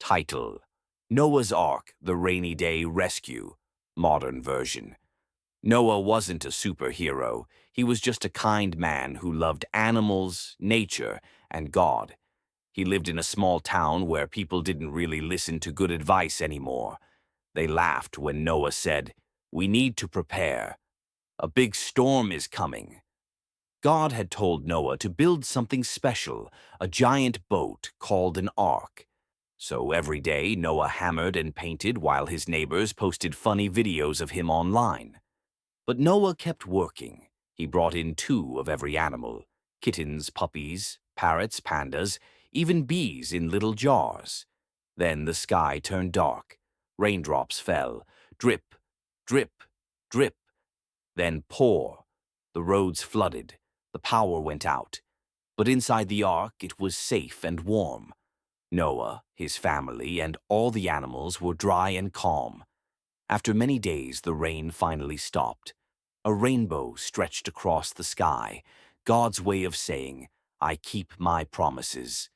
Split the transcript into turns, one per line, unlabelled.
Title: Noah's Ark, The Rainy Day Rescue, modern version. Noah wasn't a superhero. He was just a kind man who loved animals, nature, and God. He lived in a small town where people didn't really listen to good advice anymore. They laughed when Noah said, "We need to prepare. A big storm is coming." God had told Noah to build something special, a giant boat called an ark. So every day Noah hammered and painted while his neighbors posted funny videos of him online. But Noah kept working. He brought in 2 of every animal: kittens, puppies, parrots, pandas, even bees in little jars. Then the sky turned dark. Raindrops fell. Drip, drip, drip. Then pour. The roads flooded. The power went out. But inside the ark it was safe and warm. Noah, his family, and all the animals were dry and calm. After many days, the rain finally stopped. A rainbow stretched across the sky, God's way of saying, "I keep my promises."